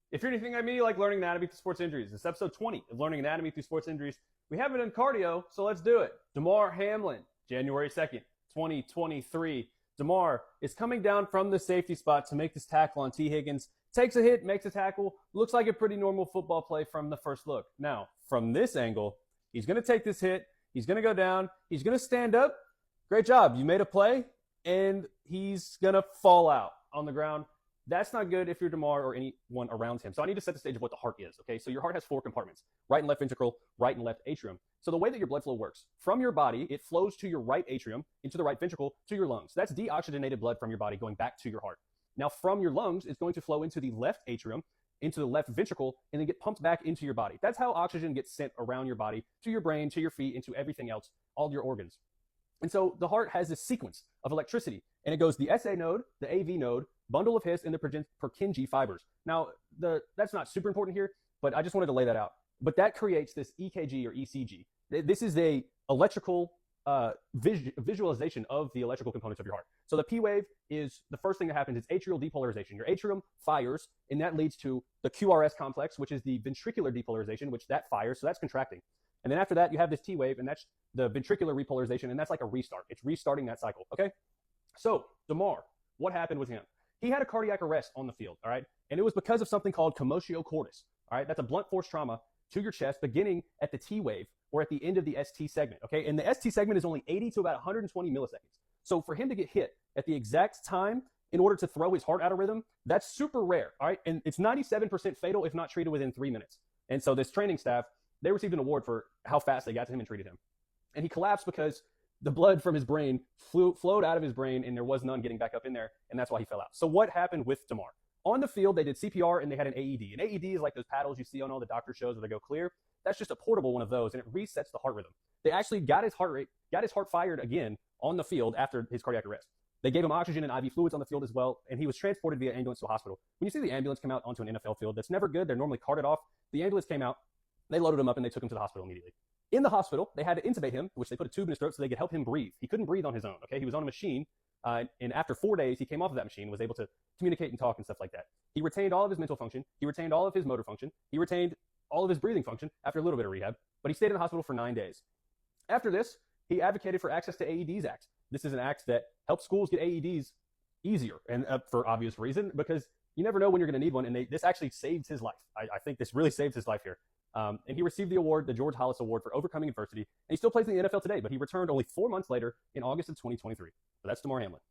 If you're anything like me, you like learning anatomy through sports injuries. This is episode 20 of Learning Anatomy Through Sports Injuries. We haven't done cardio, so let's do it. Damar Hamlin, January 2nd, 2023. Damar is coming down from the safety spot to make this tackle on T. Higgins. Takes a hit, makes a tackle. Looks like a pretty normal football play from the first look. Now, from this angle, he's going to take this hit. He's going to go down. He's going to stand up. Great job. You made a play, and he's going to fall out on the ground. That's not good if you're Damar or anyone around him. So I need to set the stage of what the heart is, okay? So your heart has 4 compartments, right and left ventricle, right and left atrium. So the way that your blood flow works, from your body, it flows to your right atrium, into the right ventricle, to your lungs. That's deoxygenated blood from your body going back to your heart. Now from your lungs, it's going to flow into the left atrium, into the left ventricle, and then get pumped back into your body. That's how oxygen gets sent around your body, to your brain, to your feet, into everything else, all your organs. And so the heart has this sequence of electricity, and it goes the SA node, the AV node, bundle of His, and the Purkinje fibers. Now, that's not super important here, but I just wanted to lay that out. But that creates this EKG or ECG. This is a electrical visualization of the electrical components of your heart. So the P wave is the first thing that happens. It's atrial depolarization. Your atrium fires, and that leads to the QRS complex, which is the ventricular depolarization, which that fires, so that's contracting. And then after that, you have this T wave, and that's the ventricular repolarization, and that's like a restart. It's restarting that cycle, okay? So, Damar, what happened with him? He had a cardiac arrest on the field, all right? And it was because of something called commotio cordis, all right? That's a blunt force trauma to your chest beginning at the T wave or at the end of the ST segment, okay? And the ST segment is only 80 to about 120 milliseconds. So for him to get hit at the exact time in order to throw his heart out of rhythm, that's super rare, all right? And it's 97% fatal if not treated within 3 minutes. And so this training staff, they received an award for how fast they got to him and treated him. And he collapsed because the blood from his brain flowed out of his brain, and there was none getting back up in there, and that's why he fell out. So what happened with Damar? On the field, they did CPR, and they had an AED. An AED is like those paddles you see on all the doctor shows where they go clear. That's just a portable one of those, and it resets the heart rhythm. They actually got his heart fired again on the field after his cardiac arrest. They gave him oxygen and IV fluids on the field as well, and he was transported via ambulance to a hospital. When you see the ambulance come out onto an NFL field, that's never good. They're normally carted off. The ambulance came out, they loaded him up, and they took him to the hospital immediately. In the hospital, they had to intubate him, which they put a tube in his throat so they could help him breathe. He couldn't breathe on his own, okay? He was on a machine, and after 4 days, he came off of that machine, was able to communicate and talk and stuff like that. He retained all of his mental function. He retained all of his motor function. He retained all of his breathing function after a little bit of rehab, but he stayed in the hospital for 9 days. After this, he advocated for Access to AEDs Act. This is an act that helps schools get AEDs easier, and for obvious reason, because you never know when you're going to need one, and this actually saved his life. I think this really saved his life here. And he received the award, the George Hollis Award for overcoming adversity, and he still plays in the NFL today, but he returned only 4 months later in August of 2023. So that's Damar Hamlin.